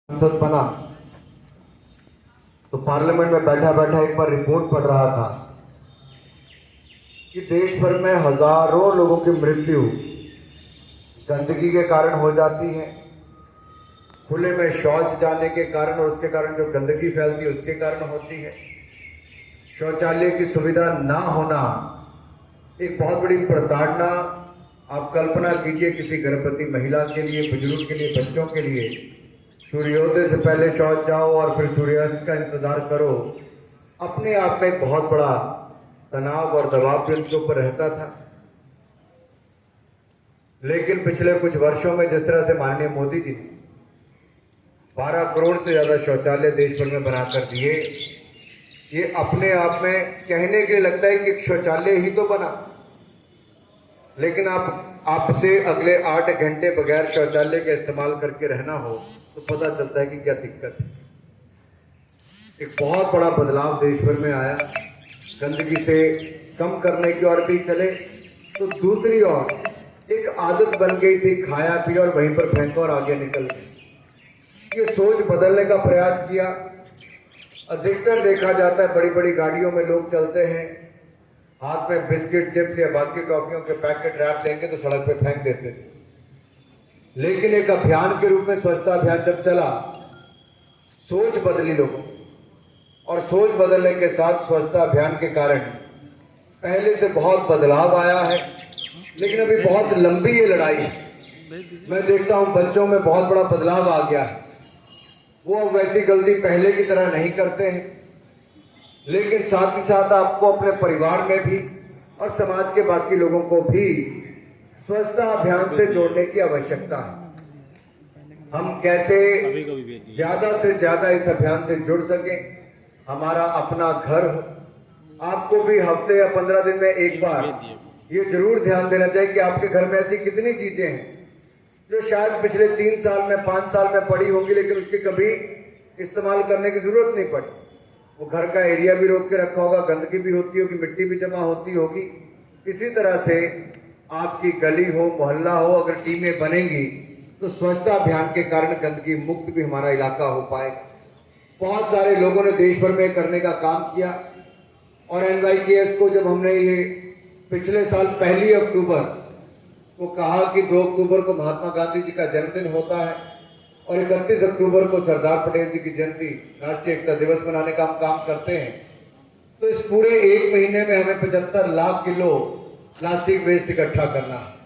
संसद बना तो पार्लियामेंट में बैठा बैठा एक बार रिपोर्ट पढ़ रहा था कि देश भर में हजारों लोगों की मृत्यु गंदगी के कारण हो जाती है, खुले में शौच जाने के कारण और उसके कारण जो गंदगी फैलती है उसके कारण होती है। शौचालय की सुविधा ना होना एक बहुत बड़ी प्रताड़ना। आप कल्पना कीजिए किसी गर्भवती महिला के लिए, बुजुर्ग के लिए, बच्चों के लिए सूर्योदय से पहले शौच जाओ और फिर सूर्यास्त का इंतजार करो, अपने आप में एक बहुत बड़ा तनाव और दबाव भी उनके ऊपर रहता था। लेकिन पिछले कुछ वर्षों में जिस तरह से माननीय मोदी जी ने 12 करोड़ से ज्यादा शौचालय देश भर में बनाकर दिए, ये अपने आप में कहने के लिए लगता है कि शौचालय ही तो बना, लेकिन आपसे अगले 8 घंटे बगैर शौचालय का इस्तेमाल करके रहना हो तो पता चलता है कि क्या दिक्कत है। एक बहुत बड़ा बदलाव देश भर में आया, गंदगी से कम करने की ओर भी चले तो दूसरी ओर एक आदत बन गई थी खाया पिया और वहीं पर फेंको और आगे निकल गए। ये सोच बदलने का प्रयास किया। अधिकतर देखा जाता है बड़ी बड़ी गाड़ियों में लोग चलते हैं, हाथ में बिस्किट, चिप्स या बाकी टॉफियों के पैकेट रैप लेंगे तो सड़क पे फेंक देते थे। लेकिन एक अभियान के रूप में स्वच्छता अभियान जब चला, सोच बदली लोगों, और सोच बदलने के साथ स्वच्छता अभियान के कारण पहले से बहुत बदलाव आया है। लेकिन अभी बहुत लंबी ये लड़ाई है। मैं देखता हूं बच्चों में बहुत बड़ा बदलाव आ गया है, वो अब वैसी गलती पहले की तरह नहीं करते हैं। लेकिन साथ ही साथ आपको अपने परिवार में भी और समाज के बाकी लोगों को भी स्वच्छता अभियान से जोड़ने की आवश्यकता है। हम कैसे ज्यादा से ज्यादा इस अभियान से जुड़ सकें। हमारा अपना घर हो, आपको भी हफ्ते या 15 दिन में एक बार ये जरूर ध्यान देना चाहिए कि आपके घर में ऐसी कितनी चीजें हैं जो शायद पिछले 3 साल में, 5 साल में पड़ी होंगी, लेकिन उसकी कभी इस्तेमाल करने की जरूरत नहीं पड़ी। वो घर का एरिया भी रोक के रखा होगा, गंदगी भी होती होगी, मिट्टी भी जमा होती होगी। इसी तरह से आपकी गली हो, मोहल्ला हो, अगर टीमें बनेंगी तो स्वच्छता अभियान के कारण गंदगी मुक्त भी हमारा इलाका हो पाएगा। बहुत सारे लोगों ने देश भर में करने का काम किया और NYKS को जब हमने ये पिछले साल 1 अक्टूबर को कहा कि 2 अक्टूबर को महात्मा गांधी जी का जन्मदिन होता है और 31 अक्टूबर को सरदार पटेल जी की जयंती, राष्ट्रीय एकता दिवस मनाने का हम काम करते हैं, तो इस पूरे 1 महीने में हमें 75 लाख किलो प्लास्टिक वेस्ट इकट्ठा करना है।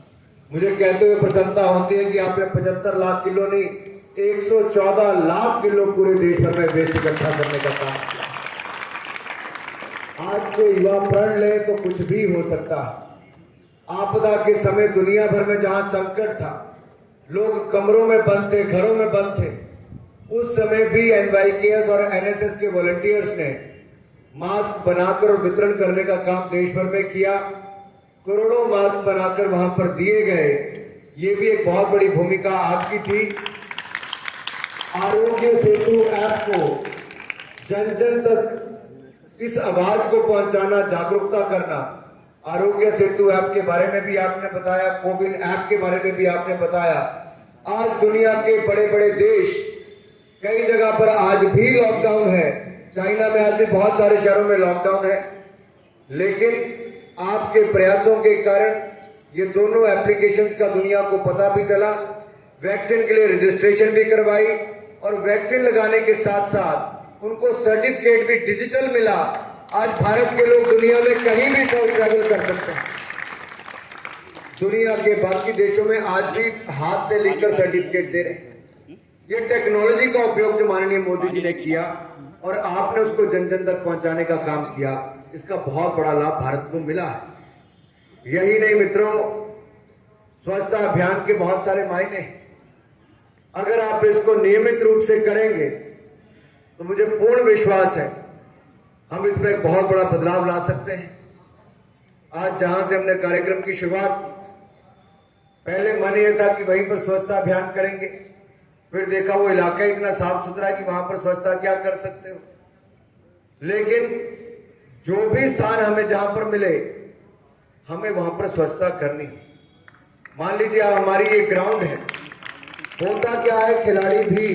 मुझे कहते हुए प्रसन्नता होती है कि आपने 75 लाख किलो नहीं, 114 लाख किलो पूरे देश भर में वेस्ट इकट्ठा करने का काम किया। आज के युवा प्रण ले तो कुछ भी हो सकता है। आपदा के समय दुनिया भर में जहां संकट था, लोग कमरों में बंद थे, घरों में बंद थे, उस समय भी NYKS और NSS के वॉलंटियर्स ने मास्क बनाकर और वितरण करने का काम देश भर में किया। करोड़ों मास्क बनाकर वहां पर दिए गए। ये भी एक बहुत बड़ी भूमिका आपकी थी। आरोग्य सेतु ऐप को जन जन तक इस आवाज को पहुंचाना, जागरूकता करना। आरोग्य सेतु ऐप के बारे में भी आपने बताया, कोविन ऐप के बारे में भी आपने बताया। आज दुनिया के बड़े बड़े देश, कई जगह पर आज भी लॉकडाउन है। चाइना में आज भी बहुत सारे शहरों में लॉकडाउन है, लेकिन आपके प्रयासों के कारण ये दोनों एप्लीकेशंस का दुनिया को पता भी चला, वैक्सीन के लिए रजिस्ट्रेशन भी करवाई और वैक्सीन लगाने के साथ साथ उनको सर्टिफिकेट भी डिजिटल मिला। आज भारत के लोग दुनिया में कहीं भी ट्रैवल कर सकते हैं। दुनिया के बाकी देशों में आज भी हाथ से लिखकर सर्टिफिकेट दे रहे हैं। ये टेक्नोलॉजी का उपयोग जो माननीय मोदी जी ने किया और आपने उसको जन जन तक पहुंचाने का काम किया, इसका बहुत बड़ा लाभ भारत को मिला है। यही नहीं मित्रों, स्वच्छता अभियान के बहुत सारे मायने हैं। अगर आप इसको नियमित रूप से करेंगे तो मुझे पूर्ण विश्वास है हम इसमें एक बहुत बड़ा बदलाव ला सकते हैं। आज जहां से हमने कार्यक्रम की शुरुआत की, पहले मन यह था कि वहीं पर स्वच्छता अभियान करेंगे, फिर देखा वो इलाका इतना साफ सुथरा है कि वहां पर स्वच्छता क्या कर सकते हो। लेकिन जो भी स्थान हमें जहां पर मिले, हमें वहां पर स्वच्छता करनी। मान लीजिए हमारी ये ग्राउंड है, होता क्या है, खिलाड़ी भी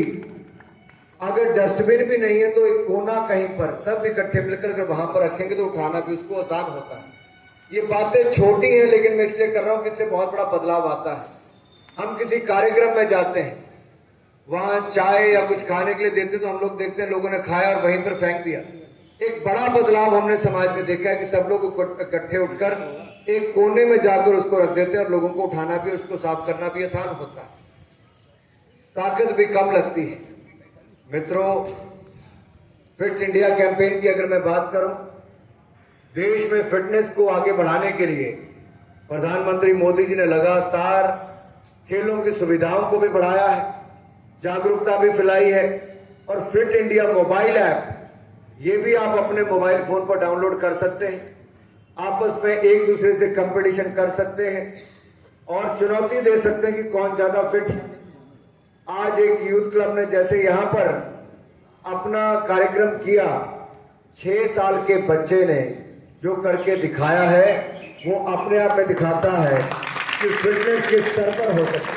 अगर डस्टबिन भी नहीं है तो एक कोना कहीं पर सब इकट्ठे मिलकर अगर वहां पर रखेंगे तो उठाना भी उसको आसान होता है। ये बातें छोटी हैं लेकिन मैं इसलिए कर रहा हूं कि इससे बहुत बड़ा बदलाव आता है। हम किसी कार्यक्रम में जाते हैं, वहां चाय या कुछ खाने के लिए देते तो हम लोग देखते हैं लोगों ने खाया और वहीं पर फेंक दिया। एक बड़ा बदलाव हमने समाज में देखा है कि सब लोग इकट्ठे उठकर एक कोने में जाकर उसको रख देते हैं और लोगों को उठाना भी, उसको साफ करना भी आसान होता है, ताकत भी कम लगती है। मित्रों, फिट इंडिया कैंपेन की अगर मैं बात करूं, देश में फिटनेस को आगे बढ़ाने के लिए प्रधानमंत्री मोदी जी ने लगातार खेलों की सुविधाओं को भी बढ़ाया है, जागरूकता भी फैलाई है। और फिट इंडिया मोबाइल ऐप, ये भी आप अपने मोबाइल फोन पर डाउनलोड कर सकते हैं। आपस में एक दूसरे से कंपटीशन कर सकते हैं और चुनौती दे सकते हैं कि कौन ज्यादा फिट है। आज एक यूथ क्लब ने जैसे यहां पर अपना कार्यक्रम किया, 6 साल के बच्चे ने जो करके दिखाया है वो अपने आप में दिखाता है कि फिटनेस किस स्तर पर हो सकती है।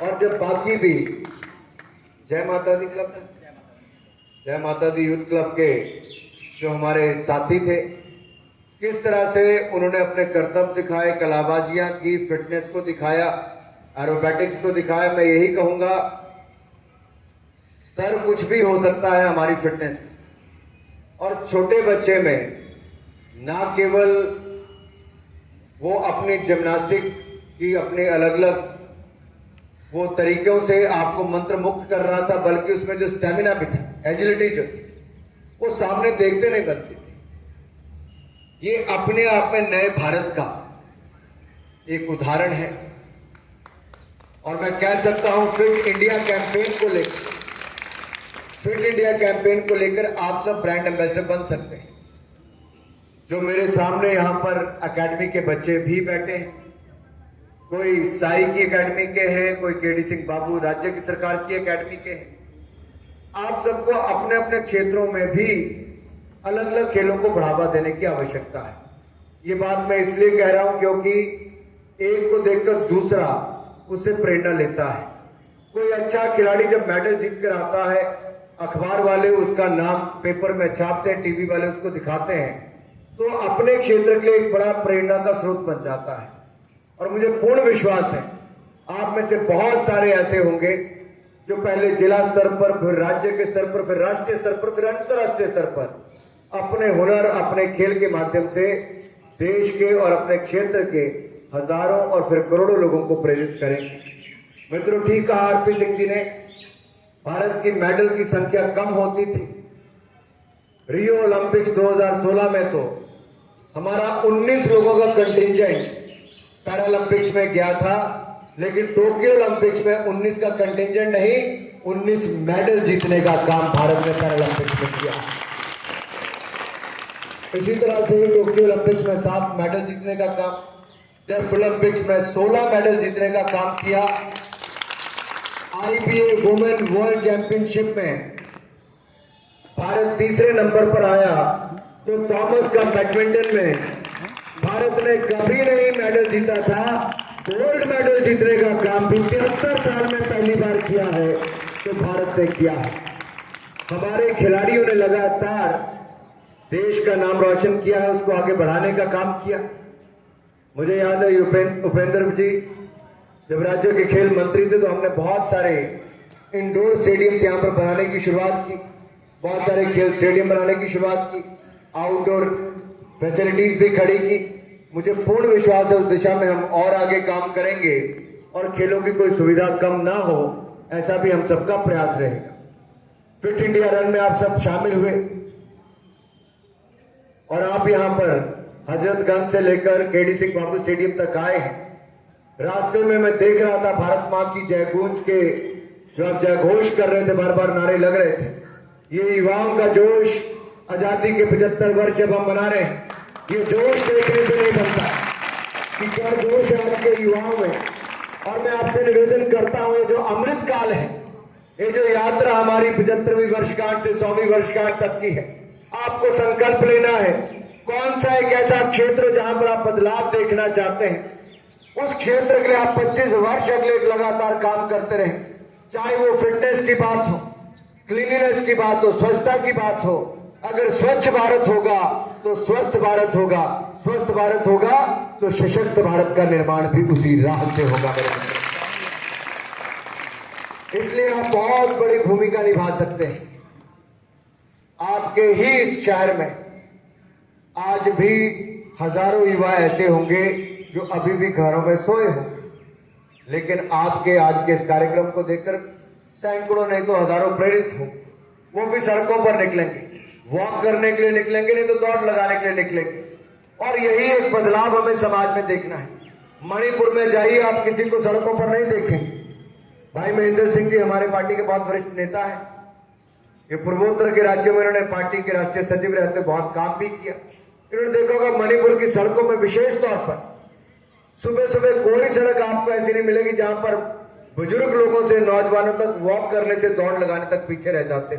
और जब बाकी भी जय माता दी क्लब ने, जय माता दी यूथ क्लब के जो हमारे साथी थे, किस तरह से उन्होंने अपने कर्तव्य दिखाए, कलाबाजियां की, फिटनेस को दिखाया, एरोबैटिक्स को दिखाया। मैं यही कहूंगा, स्तर कुछ भी हो सकता है हमारी फिटनेस। और छोटे बच्चे में ना केवल वो अपनी जिम्नास्टिक की अपने अलग अलग वो तरीकों से आपको मंत्र मुक्त कर रहा था, बल्कि उसमें जो स्टेमिना भी था, एजिलिटी जो थी, वो सामने देखते नहीं बनती थी। ये अपने आप में नए भारत का एक उदाहरण है। और मैं कह सकता हूं फिट इंडिया कैंपेन को लेकर आप सब ब्रांड एम्बेसडर बन सकते हैं। जो मेरे सामने यहां पर एकेडमी के बच्चे भी बैठे हैं, कोई साई की एकेडमी के हैं, कोई केडी सिंह बाबू राज्य की सरकार की एकेडमी के हैं। आप सबको अपने अपने क्षेत्रों में भी अलग अलग खेलों को बढ़ावा देने की आवश्यकता है। ये बात मैं इसलिए कह रहा हूं क्योंकि एक को देखकर दूसरा उससे प्रेरणा लेता है। कोई अच्छा खिलाड़ी जब मेडल जीत कर आता है, अखबार वाले उसका नाम पेपर में छापते हैं, टीवी वाले उसको दिखाते हैं, तो अपने क्षेत्र के लिए एक बड़ा प्रेरणा का स्रोत बन जाता है। और मुझे पूर्ण विश्वास है आप में से बहुत सारे ऐसे होंगे जो पहले जिला स्तर पर, फिर राज्य के स्तर पर, फिर राष्ट्रीय स्तर पर, फिर अंतर्राष्ट्रीय स्तर पर अपने हुनर, अपने खेल के माध्यम से देश के और अपने क्षेत्र के हजारों और फिर करोड़ों लोगों को प्रेरित करें। मित्रों, ठीक कहा आरपी सिंह जी ने, भारत की मेडल की संख्या कम होती थी। रियो ओलंपिक्स 2016 में तो हमारा 19 लोगों का कंटिंजेंट पैरालंपिक्स में गया था, लेकिन टोक्यो ओलंपिक्स में 19 का कंटिंजेंट नहीं, 19 मेडल जीतने का काम भारत ने पैरालंपिक्स में किया। इसी तरह से ही टोक्यो ओलंपिक्स में 7 मेडल जीतने का काम, डेफ ओलंपिक्स में 16 मेडल जीतने का काम किया। आईबीए वुमेन वर्ल्ड चैंपियनशिप में भारत तीसरे नंबर पर आया। तो थॉमस का बैडमिंटन में भारत ने कभी नहीं मेडल जीता था, गोल्ड मेडल जीतने का काम भी 73 साल में पहली बार किया है, तो भारत ने किया है। हमारे खिलाड़ियों ने लगातार देश का नाम रोशन किया है, उसको आगे बढ़ाने का काम किया। मुझे याद है उपेंद्र जी जब राज्य के खेल मंत्री थे तो हमने बहुत सारे इंडोर स्टेडियम्स यहां पर बनाने की शुरुआत की, बहुत सारे खेल स्टेडियम बनाने की शुरुआत की, आउटडोर फैसिलिटीज भी खड़ी की। मुझे पूर्ण विश्वास है उस दिशा में हम और आगे काम करेंगे और खेलों की कोई सुविधा कम ना हो, ऐसा भी हम सबका प्रयास रहेगा। फिट इंडिया रन में आप सब शामिल हुए और आप यहां पर हजरतगंज से लेकर केडी सिंह बाबू स्टेडियम तक आए हैं। रास्ते में मैं देख रहा था भारत मां की जय गूंज के जो आप जय घोष कर रहे थे, बार बार नारे लग रहे थे। ये युवाओं का जोश, आजादी के 75 वर्ष जब हम मना रहे हैं, ये जोश देखने से नहीं बनता कि क्या जोश है आपके युवाओं में। और मैं आपसे निवेदन करता हूं, ये जो अमृत काल है, ये जो यात्रा हमारी 75वीं वर्षगांठ से 100वीं वर्षगांठ तक की है, आपको संकल्प लेना है कौन सा एक ऐसा क्षेत्र जहां पर आप बदलाव देखना चाहते हैं, उस क्षेत्र के लिए आप 25 वर्ष अगले लगातार काम करते रहें। चाहे वो फिटनेस की बात हो, क्लीनिनेस की बात हो, स्वच्छता की बात हो। अगर स्वच्छ भारत होगा तो स्वस्थ भारत होगा, स्वस्थ भारत होगा तो सशक्त भारत का निर्माण भी उसी राह से होगा मेरे मित्रों। इसलिए आप बहुत बड़ी भूमिका निभा सकते हैं। आपके ही इस शहर में आज भी हजारों युवा ऐसे होंगे जो अभी भी घरों में सोए हो, लेकिन आपके आज के इस कार्यक्रम को देखकर सैकड़ों नहीं तो हजारों प्रेरित हो। वो भी सड़कों पर निकलेंगे, वॉक करने के लिए निकलेंगे, नहीं तो दौड़ लगाने के लिए निकलेंगे। और यही एक बदलाव हमें समाज में देखना है। मणिपुर में जाइए, आप किसी को सड़कों पर नहीं देखेंगे। भाई महेंद्र सिंह जी हमारे पार्टी के बहुत वरिष्ठ नेता हैं। ये पूर्वोत्तर के राज्यों में इन्होंने पार्टी के राष्ट्रीय सचिव रहते बहुत काम भी किया। इन्होंने देखा होगा मणिपुर की सड़कों में विशेष तौर पर सुबह सुबह कोई सड़क आपको ऐसी नहीं मिलेगी जहां पर बुजुर्ग लोगों से नौजवानों तक वॉक करने से, दौड़ लगाने तक पीछे रह जाते।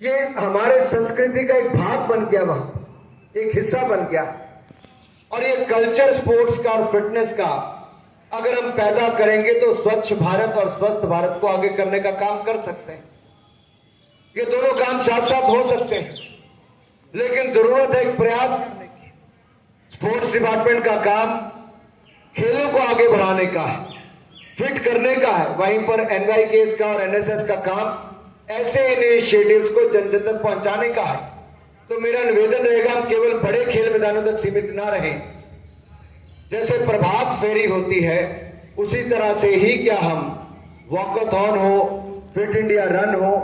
ये हमारे संस्कृति का एक भाग बन गया, वहां एक हिस्सा बन गया। और ये कल्चर स्पोर्ट्स का और फिटनेस का अगर हम पैदा करेंगे तो स्वच्छ भारत और स्वस्थ भारत को आगे करने का काम कर सकते हैं। ये दोनों काम साथ साथ हो सकते हैं, लेकिन जरूरत है एक प्रयास करने की। स्पोर्ट्स डिपार्टमेंट का काम खेलों को आगे बढ़ाने का है, फिट करने का है। वहीं पर NYKS का और NSS का काम ऐसे इनिशिएटिव्स को जन जन तक पहुंचाने का है। तो मेरा निवेदन रहेगा, हम केवल बड़े खेल मैदानों तक सीमित ना रहें। जैसे प्रभात फेरी होती है उसी तरह से ही क्या हम वॉकथॉन हो, फिट इंडिया रन हो,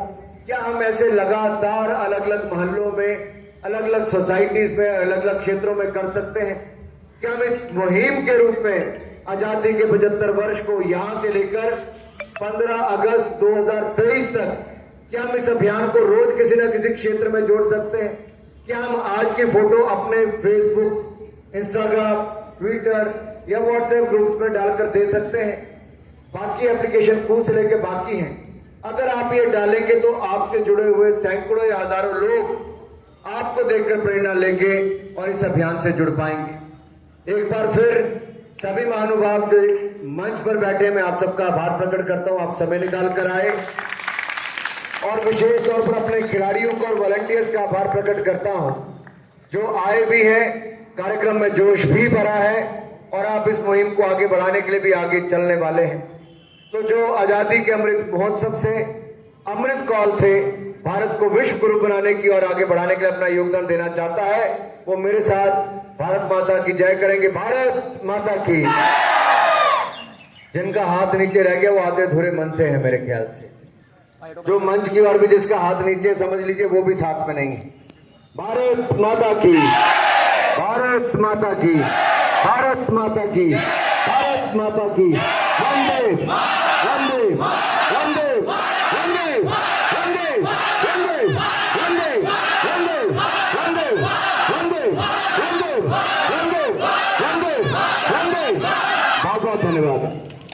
क्या हम ऐसे लगातार अलग अलग मोहल्लों में, अलग अलग सोसाइटीज में, अलग अलग क्षेत्रों में कर सकते हैं? क्या हम इस मुहिम के रूप में आजादी के 75 वर्ष को यहां से लेकर 15 अगस्त 2023 तक, क्या हम इस अभियान को रोज किसी न किसी क्षेत्र में जोड़ सकते हैं? क्या हम आज की फोटो अपने फेसबुक, इंस्टाग्राम, ट्विटर या व्हाट्सएप ग्रुप्स में डालकर दे सकते हैं? बाकी एप्लीकेशन खूब से लेकर बाकी हैं। अगर आप ये डालेंगे तो आपसे जुड़े हुए सैकड़ों या हजारों लोग आपको देखकर प्रेरणा लेंगे और इस अभियान से जुड़ पाएंगे। एक बार फिर सभी महानुभाव जो मंच पर बैठे, मैं आप सबका आभार प्रकट करता हूं, आप समय निकाल कर आए। और विशेष तौर पर अपने खिलाड़ियों को और वॉलंटियर्स का आभार प्रकट करता हूं जो आए भी हैं, कार्यक्रम में जोश भी भरा है और आप इस मुहिम को आगे बढ़ाने के लिए भी आगे चलने वाले हैं। तो जो आजादी के अमृत महोत्सव से, अमृत कॉल से भारत को विश्व गुरु बनाने की और आगे बढ़ाने के लिए अपना योगदान देना चाहता है, वो मेरे साथ भारत माता की जय करेंगे। भारत माता की। जिनका हाथ नीचे रह गया वो आधे अधूरे मन से है मेरे ख्याल से। जो मंच की ओर भी जिसका हाथ नीचे, समझ लीजिए वो भी साथ में नहीं है। भारत माता की, भारत माता की, भारत माता की, भारत माता की। वंदे वंदे